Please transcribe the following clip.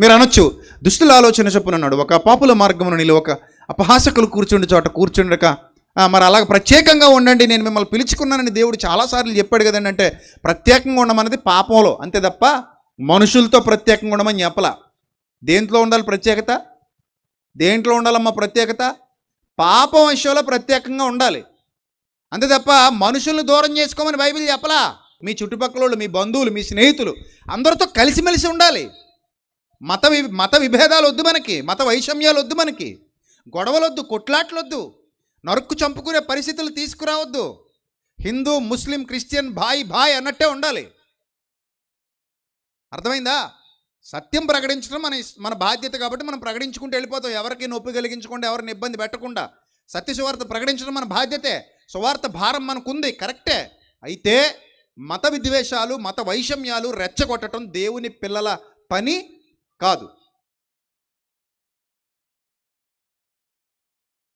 మీరు అనొచ్చు, దుష్టుల ఆలోచన చొప్పున అన్నాడు, ఒక పాపుల మార్గమును నిలు, ఒక అపహాసకులు కూర్చుండే చోట కూర్చుండక మరి అలాగ ప్రత్యేకంగా ఉండండి, నేను మిమ్మల్ని పిలుచుకున్నానని దేవుడు చాలాసార్లు చెప్పాడు కదండి. అంటే ప్రత్యేకంగా ఉండమన్నది పాపంలో, అంతే తప్ప మనుషులతో ప్రత్యేకంగా ఉండమని చెప్పలా. దేంట్లో ఉండాలి ప్రత్యేకత? దేంట్లో ఉండాలమ్మా ప్రత్యేకత? పాపం విషయంలో ప్రత్యేకంగా ఉండాలి, అంతే తప్ప మనుషుల్ని దూరం చేసుకోమని బైబిల్ చెప్పలా. మీ చుట్టుపక్కల వాళ్ళు, మీ బంధువులు, మీ స్నేహితులు అందరితో కలిసిమెలిసి ఉండాలి. మత విభేదాలు వద్దు మనకి, మత వైషమ్యాలు వద్దు మనకి, గొడవలొద్దు, కొట్లాట్లొద్దు, నరుక్కు చంపుకునే పరిస్థితులు తీసుకురావద్దు. హిందూ, ముస్లిం, క్రిస్టియన్ భాయ్ భాయ్ అన్నట్టే ఉండాలి. అర్థమైందా? సత్యం ప్రకటించడం మన బాధ్యత కాబట్టి మనం ప్రకటించుకుంటూ వెళ్ళిపోతాం, ఎవరికి నొప్పి కలిగించకుండా, ఎవరిని ఇబ్బంది పెట్టకుండా. సత్య సువార్త ప్రకటించడం మన బాధ్యతే, సువార్త భారం మనకుంది, కరెక్టే. అయితే మత విద్వేషాలు, మత వైషమ్యాలు రెచ్చగొట్టడం దేవుని పిల్లల పని కాదు.